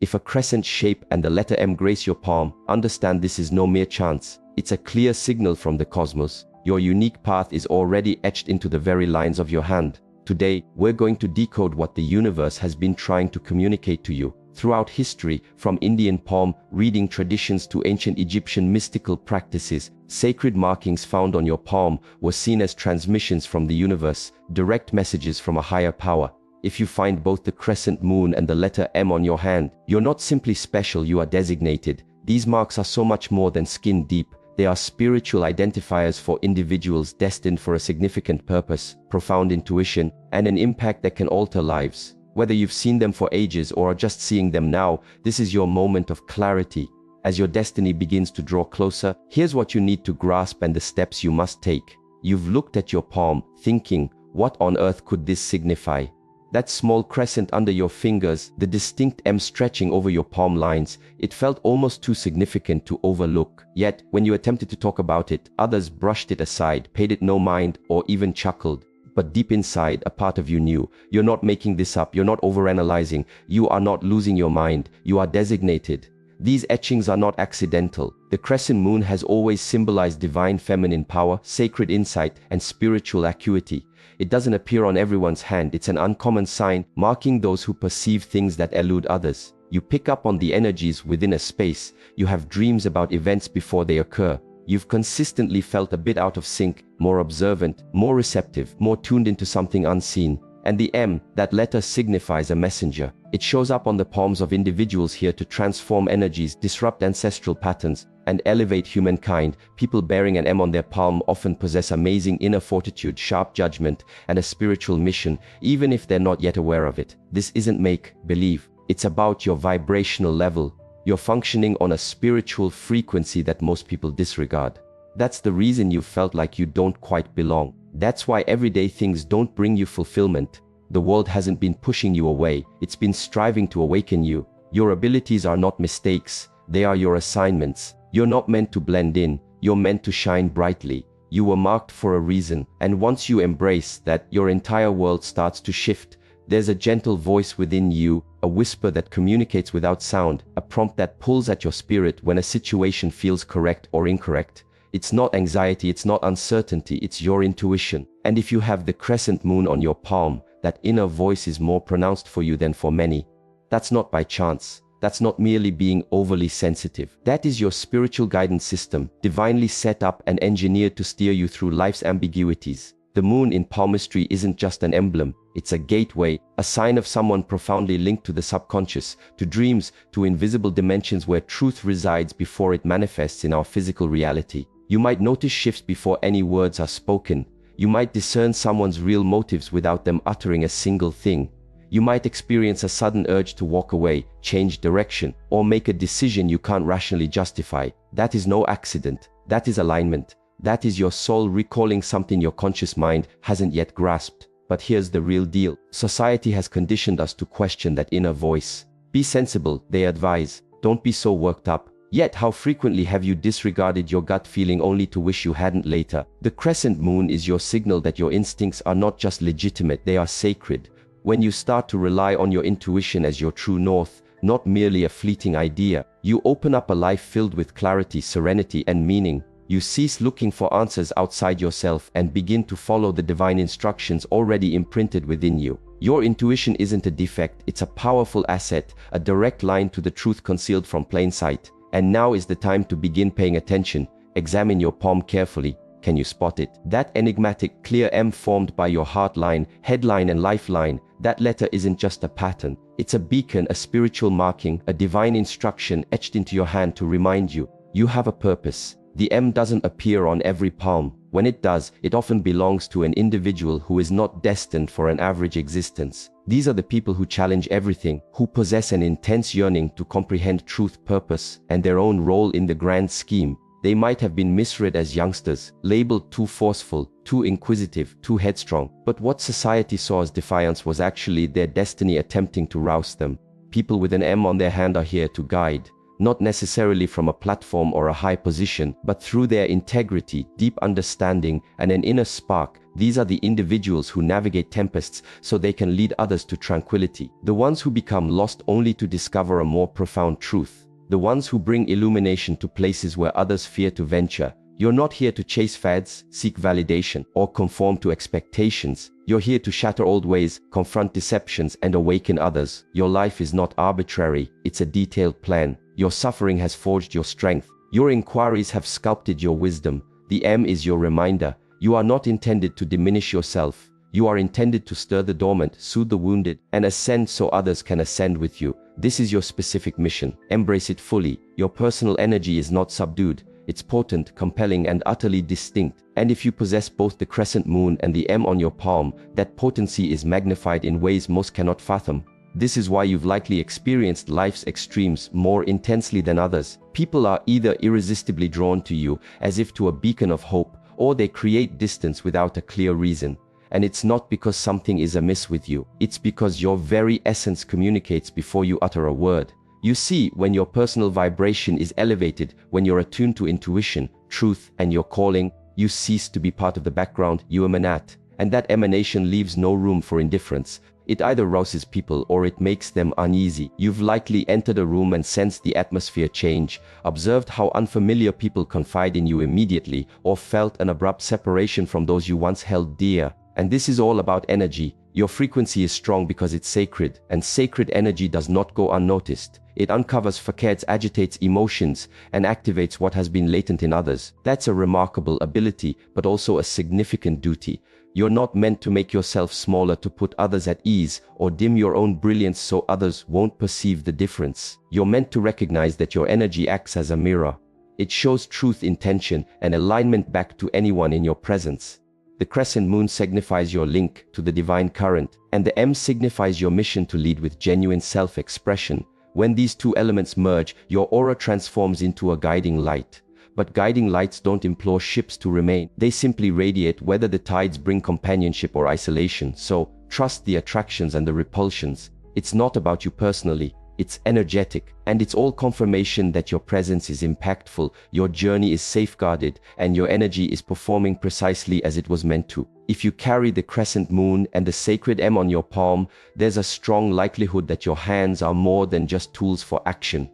If a crescent shape and the letter M grace your palm, understand this is no mere chance. It's a clear signal from the cosmos. Your unique path is already etched into the very lines of your hand. Today, we're going to decode what the universe has been trying to communicate to you. Throughout history, from Indian palm reading traditions to ancient Egyptian mystical practices, sacred markings found on your palm were seen as transmissions from the universe, direct messages from a higher power. If you find both the crescent moon and the letter M on your hand, you're not simply special, you are designated. These marks are so much more than skin deep. They are spiritual identifiers for individuals destined for a significant purpose, profound intuition, and an impact that can alter lives. Whether you've seen them for ages or are just seeing them now, this is your moment of clarity. As your destiny begins to draw closer, here's what you need to grasp and the steps you must take. You've looked at your palm, thinking, what on earth could this signify? That small crescent under your fingers, the distinct M stretching over your palm lines, it felt almost too significant to overlook. Yet, when you attempted to talk about it, others brushed it aside, paid it no mind, or even chuckled. But deep inside, a part of you knew. You're not making this up, you're not overanalyzing, you are not losing your mind, you are designated. These etchings are not accidental. The crescent moon has always symbolized divine feminine power, sacred insight, and spiritual acuity. It doesn't appear on everyone's hand, it's an uncommon sign, marking those who perceive things that elude others. You pick up on the energies within a space, you have dreams about events before they occur. You've consistently felt a bit out of sync, more observant, more receptive, more tuned into something unseen. And the M, that letter signifies a messenger. It shows up on the palms of individuals here to transform energies, disrupt ancestral patterns, and elevate humankind. People bearing an M on their palm often possess amazing inner fortitude, sharp judgment, and a spiritual mission, even if they're not yet aware of it. This isn't make-believe. It's about your vibrational level. You're functioning on a spiritual frequency that most people disregard. That's the reason you felt like you don't quite belong. That's why everyday things don't bring you fulfillment. The world hasn't been pushing you away, it's been striving to awaken you. Your abilities are not mistakes, they are your assignments. You're not meant to blend in, you're meant to shine brightly. You were marked for a reason, and once you embrace that, your entire world starts to shift. There's a gentle voice within you, a whisper that communicates without sound, a prompt that pulls at your spirit when a situation feels correct or incorrect. It's not anxiety, it's not uncertainty, it's your intuition. And if you have the crescent moon on your palm, that inner voice is more pronounced for you than for many. That's not by chance. That's not merely being overly sensitive. That is your spiritual guidance system, divinely set up and engineered to steer you through life's ambiguities. The moon in palmistry isn't just an emblem, it's a gateway, a sign of someone profoundly linked to the subconscious, to dreams, to invisible dimensions where truth resides before it manifests in our physical reality. You might notice shifts before any words are spoken. You might discern someone's real motives without them uttering a single thing. You might experience a sudden urge to walk away, change direction, or make a decision you can't rationally justify. That is no accident. That is alignment. That is your soul recalling something your conscious mind hasn't yet grasped. But here's the real deal. Society has conditioned us to question that inner voice. Be sensible, they advise. Don't be so worked up. Yet how frequently have you disregarded your gut feeling only to wish you hadn't later? The crescent moon is your signal that your instincts are not just legitimate, they are sacred. When you start to rely on your intuition as your true north, not merely a fleeting idea, you open up a life filled with clarity, serenity, and meaning. You cease looking for answers outside yourself and begin to follow the divine instructions already imprinted within you. Your intuition isn't a defect, it's a powerful asset, a direct line to the truth concealed from plain sight. And now is the time to begin paying attention. Examine your palm carefully. Can you spot it? That enigmatic, clear M formed by your heart line, headline, and lifeline, that letter isn't just a pattern. It's a beacon, a spiritual marking, a divine instruction etched into your hand to remind you, you have a purpose. The M doesn't appear on every palm. When it does, it often belongs to an individual who is not destined for an average existence. These are the people who challenge everything, who possess an intense yearning to comprehend truth, purpose, and their own role in the grand scheme. They might have been misread as youngsters, labeled too forceful, too inquisitive, too headstrong, but what society saw as defiance was actually their destiny attempting to rouse them. People with an M on their hand are here to guide, not necessarily from a platform or a high position, but through their integrity, deep understanding, and an inner spark These are the individuals who navigate tempests so they can lead others to tranquility. The ones who become lost only to discover a more profound truth. The ones who bring illumination to places where others fear to venture. You're not here to chase fads, seek validation, or conform to expectations. You're here to shatter old ways, confront deceptions, and awaken others. Your life is not arbitrary, it's a detailed plan. Your suffering has forged your strength. Your inquiries have sculpted your wisdom. The M is your reminder. You are not intended to diminish yourself. You are intended to stir the dormant, soothe the wounded, and ascend so others can ascend with you. This is your specific mission. Embrace it fully. Your personal energy is not subdued. It's potent, compelling, and utterly distinct. And if you possess both the crescent moon and the M on your palm, that potency is magnified in ways most cannot fathom. This is why you've likely experienced life's extremes more intensely than others. People are either irresistibly drawn to you, as if to a beacon of hope, or they create distance without a clear reason. And it's not because something is amiss with you. It's because your very essence communicates before you utter a word. You see, when your personal vibration is elevated, when you're attuned to intuition, truth, and your calling, you cease to be part of the background, you emanate. And that emanation leaves no room for indifference. It either rouses people or it makes them uneasy. You've likely entered a room and sensed the atmosphere change, observed how unfamiliar people confide in you immediately, or felt an abrupt separation from those you once held dear. And this is all about energy. Your frequency is strong because it's sacred, and sacred energy does not go unnoticed. It uncovers facades, agitates emotions, and activates what has been latent in others. That's a remarkable ability, but also a significant duty. You're not meant to make yourself smaller to put others at ease, or dim your own brilliance so others won't perceive the difference. You're meant to recognize that your energy acts as a mirror. It shows truth, intention, and alignment back to anyone in your presence. The crescent moon signifies your link to the divine current, and the M signifies your mission to lead with genuine self-expression. When these two elements merge, your aura transforms into a guiding light. But guiding lights don't implore ships to remain. They simply radiate whether the tides bring companionship or isolation. So, trust the attractions and the repulsions. It's not about you personally. It's energetic, and it's all confirmation that your presence is impactful, your journey is safeguarded, and your energy is performing precisely as it was meant to. If you carry the crescent moon and the sacred M on your palm, there's a strong likelihood that your hands are more than just tools for action.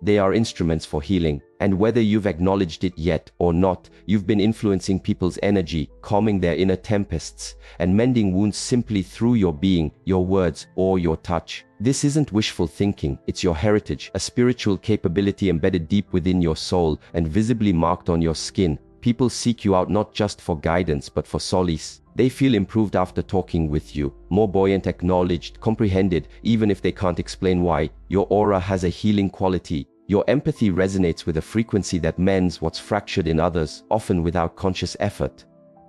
They are instruments for healing, and whether you've acknowledged it yet or not, you've been influencing people's energy, calming their inner tempests, and mending wounds simply through your being, your words, or your touch. This isn't wishful thinking, it's your heritage, a spiritual capability embedded deep within your soul and visibly marked on your skin. People seek you out not just for guidance but for solace. They feel improved after talking with you, more buoyant, acknowledged, comprehended, even if they can't explain why. Your aura has a healing quality. Your empathy resonates with a frequency that mends what's fractured in others, often without conscious effort.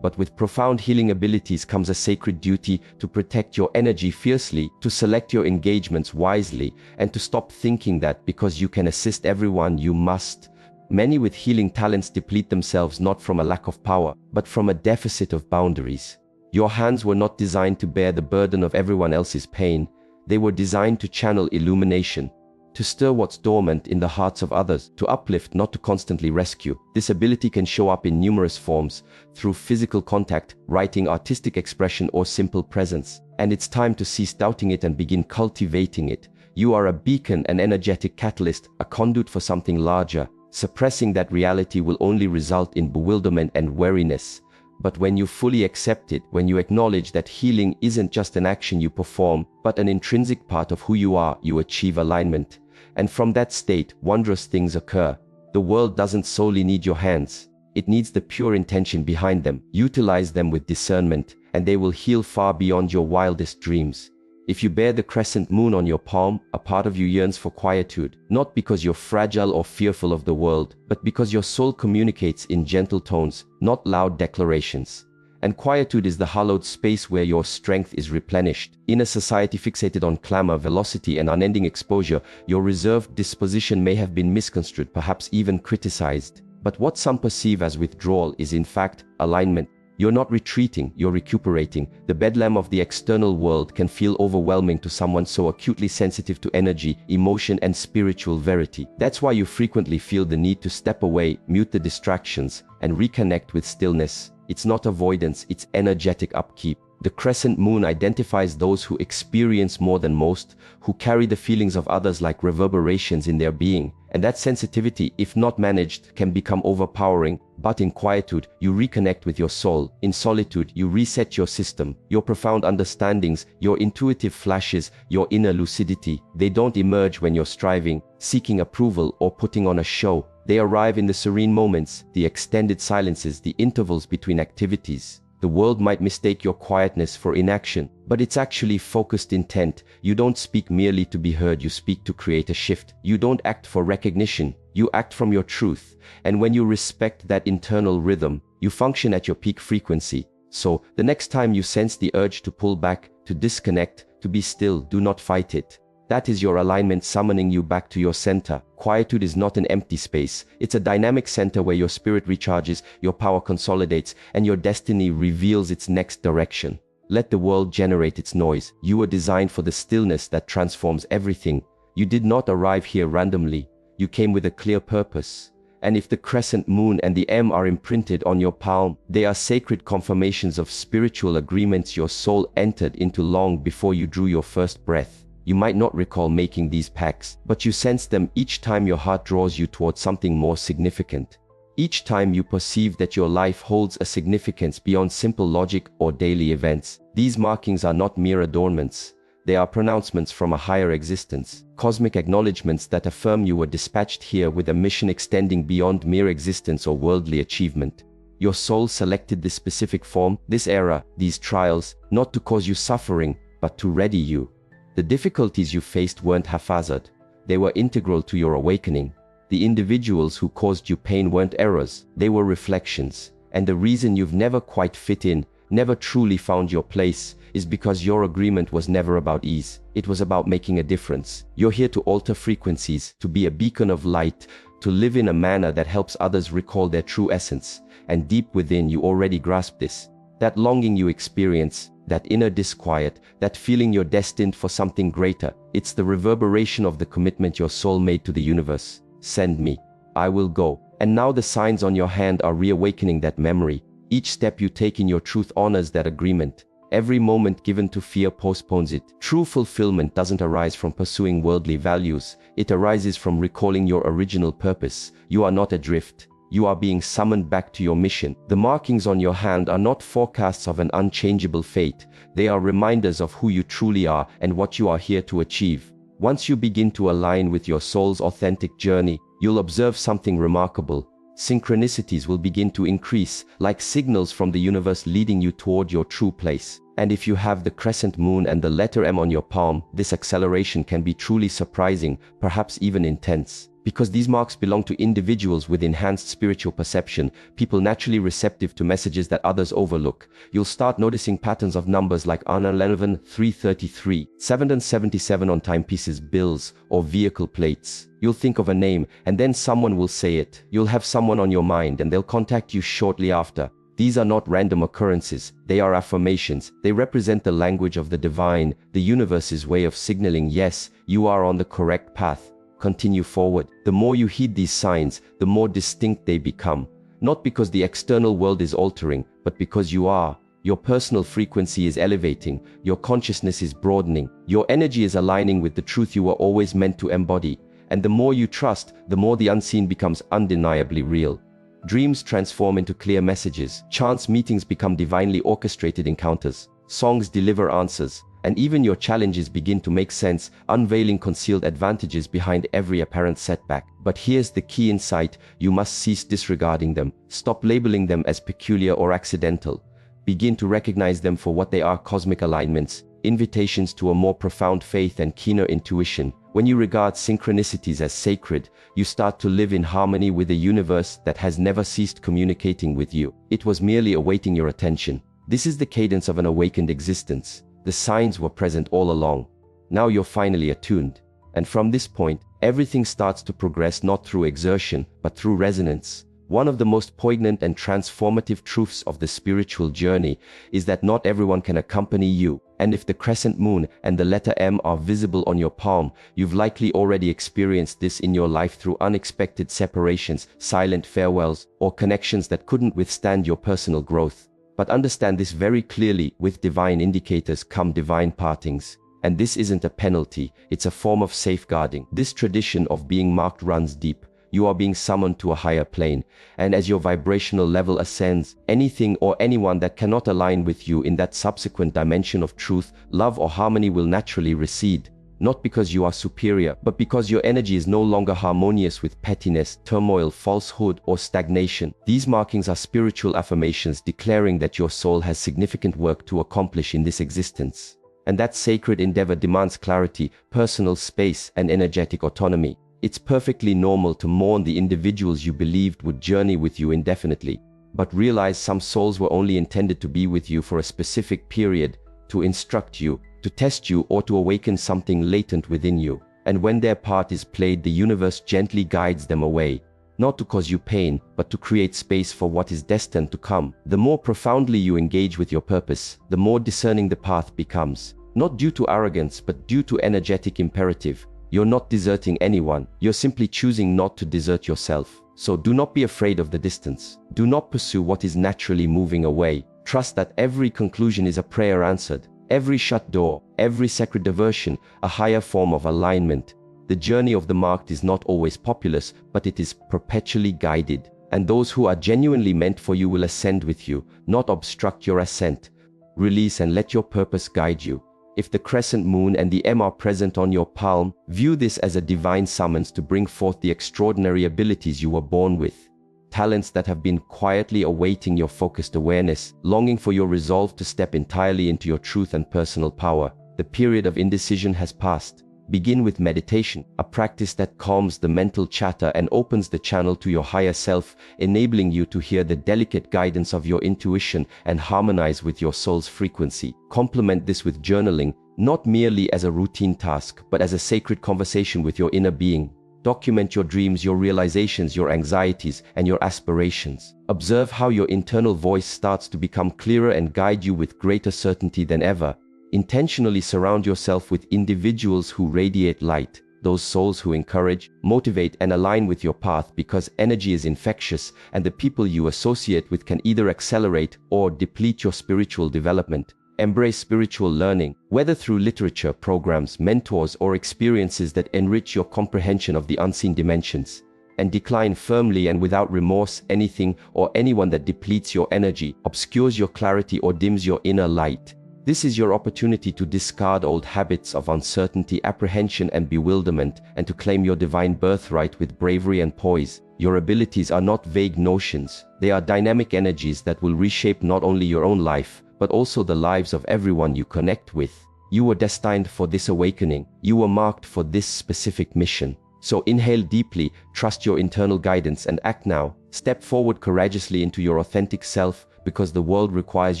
But with profound healing abilities comes a sacred duty to protect your energy fiercely, to select your engagements wisely, and to stop thinking that because you can assist everyone, you must. Many with healing talents deplete themselves not from a lack of power, but from a deficit of boundaries. Your hands were not designed to bear the burden of everyone else's pain. They were designed to channel illumination, to stir what's dormant in the hearts of others, to uplift, not to constantly rescue. This ability can show up in numerous forms, through physical contact, writing, artistic expression, or simple presence. And it's time to cease doubting it and begin cultivating it. You are a beacon, an energetic catalyst, a conduit for something larger. Suppressing that reality will only result in bewilderment and weariness. But when you fully accept it, when you acknowledge that healing isn't just an action you perform, but an intrinsic part of who you are, you achieve alignment. And from that state, wondrous things occur. The world doesn't solely need your hands. It needs the pure intention behind them. Utilize them with discernment, and they will heal far beyond your wildest dreams. If you bear the crescent moon on your palm, a part of you yearns for quietude, not because you're fragile or fearful of the world, but because your soul communicates in gentle tones, not loud declarations. And quietude is the hallowed space where your strength is replenished. In a society fixated on clamor, velocity, and unending exposure, your reserved disposition may have been misconstrued, perhaps even criticized. But what some perceive as withdrawal is in fact alignment. You're not retreating, you're recuperating. The bedlam of the external world can feel overwhelming to someone so acutely sensitive to energy, emotion, and spiritual verity. That's why you frequently feel the need to step away, mute the distractions, and reconnect with stillness. It's not avoidance, it's energetic upkeep. The crescent moon identifies those who experience more than most, who carry the feelings of others like reverberations in their being. And that sensitivity, if not managed, can become overpowering. But in quietude, you reconnect with your soul. In solitude, you reset your system. Your profound understandings, your intuitive flashes, your inner lucidity, they don't emerge when you're striving, seeking approval, or putting on a show. They arrive in the serene moments, the extended silences, the intervals between activities. The world might mistake your quietness for inaction, but it's actually focused intent. You don't speak merely to be heard, you speak to create a shift. You don't act for recognition, you act from your truth. And when you respect that internal rhythm, you function at your peak frequency. So, the next time you sense the urge to pull back, to disconnect, to be still, do not fight it. That is your alignment summoning you back to your center. Quietude is not an empty space. It's a dynamic center where your spirit recharges, your power consolidates, and your destiny reveals its next direction. Let the world generate its noise. You were designed for the stillness that transforms everything. You did not arrive here randomly. You came with a clear purpose. And if the crescent moon and the M are imprinted on your palm, they are sacred confirmations of spiritual agreements your soul entered into long before you drew your first breath. You might not recall making these pacts, but you sense them each time your heart draws you towards something more significant. Each time you perceive that your life holds a significance beyond simple logic or daily events. These markings are not mere adornments. They are pronouncements from a higher existence, cosmic acknowledgements that affirm you were dispatched here with a mission extending beyond mere existence or worldly achievement. Your soul selected this specific form, this era, these trials, not to cause you suffering, but to ready you. The difficulties you faced weren't haphazard. They were integral to your awakening. The individuals who caused you pain weren't errors. They were reflections. And the reason you've never quite fit in, never truly found your place, is because your agreement was never about ease. It was about making a difference. You're here to alter frequencies, to be a beacon of light, to live in a manner that helps others recall their true essence. And deep within, you already grasp this. That longing you experience, that inner disquiet, that feeling you're destined for something greater, it's the reverberation of the commitment your soul made to the universe. Send me. I will go. And now the signs on your hand are reawakening that memory. Each step you take in your truth honors that agreement. Every moment given to fear postpones it. True fulfillment doesn't arise from pursuing worldly values. It arises from recalling your original purpose. You are not adrift. You are being summoned back to your mission. The markings on your hand are not forecasts of an unchangeable fate. They are reminders of who you truly are and what you are here to achieve. Once you begin to align with your soul's authentic journey, you'll observe something remarkable. Synchronicities will begin to increase, like signals from the universe leading you toward your true place. And if you have the crescent moon and the letter M on your palm, this acceleration can be truly surprising, perhaps even intense. Because these marks belong to individuals with enhanced spiritual perception, people naturally receptive to messages that others overlook. You'll start noticing patterns of numbers like 11, 333, 777 on timepieces, bills, or vehicle plates. You'll think of a name, and then someone will say it. You'll have someone on your mind, and they'll contact you shortly after. These are not random occurrences. They are affirmations. They represent the language of the divine, the universe's way of signaling, yes, you are on the correct path. Continue forward. The more you heed these signs, the more distinct they become. Not because the external world is altering, but because you are. Your personal frequency is elevating. Your consciousness is broadening. Your energy is aligning with the truth you were always meant to embody. And the more you trust, the more the unseen becomes undeniably real. Dreams transform into clear messages. Chance meetings become divinely orchestrated encounters. Songs deliver answers. And even your challenges begin to make sense, unveiling concealed advantages behind every apparent setback. But here's the key insight: you must cease disregarding them. Stop labeling them as peculiar or accidental. Begin to recognize them for what they are: cosmic alignments, invitations to a more profound faith and keener intuition. When you regard synchronicities as sacred, you start to live in harmony with a universe that has never ceased communicating with you. It was merely awaiting your attention. This is the cadence of an awakened existence. The signs were present all along. Now you're finally attuned. And from this point, everything starts to progress not through exertion, but through resonance. One of the most poignant and transformative truths of the spiritual journey is that not everyone can accompany you, and if the crescent moon and the letter M are visible on your palm, you've likely already experienced this in your life through unexpected separations, silent farewells, or connections that couldn't withstand your personal growth. But understand this very clearly: with divine indicators come divine partings. And this isn't a penalty, it's a form of safeguarding. This tradition of being marked runs deep. You are being summoned to a higher plane, and as your vibrational level ascends, anything or anyone that cannot align with you in that subsequent dimension of truth, love, or harmony will naturally recede. Not because you are superior, but because your energy is no longer harmonious with pettiness, turmoil, falsehood, or stagnation. These markings are spiritual affirmations declaring that your soul has significant work to accomplish in this existence. And that sacred endeavor demands clarity, personal space, and energetic autonomy. It's perfectly normal to mourn the individuals you believed would journey with you indefinitely, but realize some souls were only intended to be with you for a specific period, to instruct you, to test you, or to awaken something latent within you. And when their part is played, the universe gently guides them away, not to cause you pain, but to create space for what is destined to come. The more profoundly you engage with your purpose, the more discerning the path becomes, not due to arrogance, but due to energetic imperative. You're not deserting anyone, you're simply choosing not to desert yourself. So do not be afraid of the distance. Do not pursue what is naturally moving away. Trust that every conclusion is a prayer answered, every shut door, every sacred diversion, a higher form of alignment. The journey of the marked is not always populous, but it is perpetually guided. And those who are genuinely meant for you will ascend with you, not obstruct your ascent. Release and let your purpose guide you. If the crescent moon and the M are present on your palm, view this as a divine summons to bring forth the extraordinary abilities you were born with. Talents that have been quietly awaiting your focused awareness, longing for your resolve to step entirely into your truth and personal power. The period of indecision has passed. Begin with meditation, a practice that calms the mental chatter and opens the channel to your higher self, enabling you to hear the delicate guidance of your intuition and harmonize with your soul's frequency. Complement this with journaling, not merely as a routine task, but as a sacred conversation with your inner being. Document your dreams, your realizations, your anxieties, and your aspirations. Observe how your internal voice starts to become clearer and guide you with greater certainty than ever. Intentionally surround yourself with individuals who radiate light, those souls who encourage, motivate, and align with your path, because energy is infectious, and the people you associate with can either accelerate or deplete your spiritual development. Embrace spiritual learning, whether through literature, programs, mentors, or experiences that enrich your comprehension of the unseen dimensions. And decline firmly and without remorse anything or anyone that depletes your energy, obscures your clarity, or dims your inner light. This is your opportunity to discard old habits of uncertainty, apprehension, and bewilderment, and to claim your divine birthright with bravery and poise. Your abilities are not vague notions. They are dynamic energies that will reshape not only your own life, but also the lives of everyone you connect with. You were destined for this awakening. You were marked for this specific mission. So inhale deeply, trust your internal guidance, and act now. Step forward courageously into your authentic self, because the world requires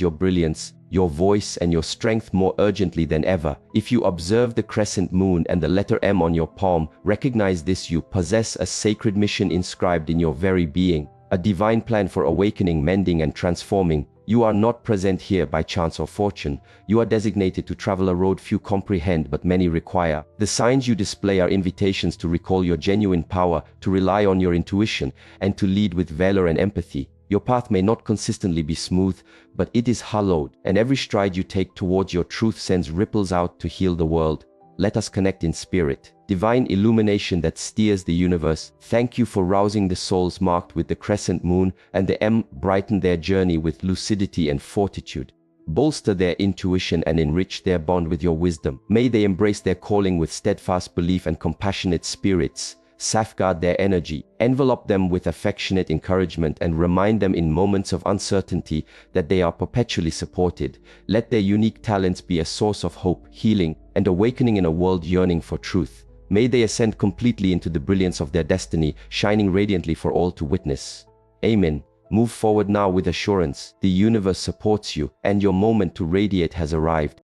your brilliance, your voice, and your strength more urgently than ever. If you observe the crescent moon and the letter M on your palm, recognize this: you possess a sacred mission inscribed in your very being, a divine plan for awakening, mending, and transforming. You are not present here by chance or fortune. You are designated to travel a road few comprehend but many require. The signs you display are invitations to recall your genuine power, to rely on your intuition, and to lead with valor and empathy. Your path may not consistently be smooth, but it is hallowed, and every stride you take towards your truth sends ripples out to heal the world. Let us connect in spirit. Divine illumination that steers the universe, thank you for rousing the souls marked with the crescent moon and the M. Brighten their journey with lucidity and fortitude. Bolster their intuition and enrich their bond with your wisdom. May they embrace their calling with steadfast belief and compassionate spirits. Safeguard their energy, envelop them with affectionate encouragement, and remind them in moments of uncertainty that they are perpetually supported. Let their unique talents be a source of hope, healing, and awakening in a world yearning for truth. May they ascend completely into the brilliance of their destiny, shining radiantly for all to witness. Amen. Move forward now with assurance. The universe supports you, and your moment to radiate has arrived.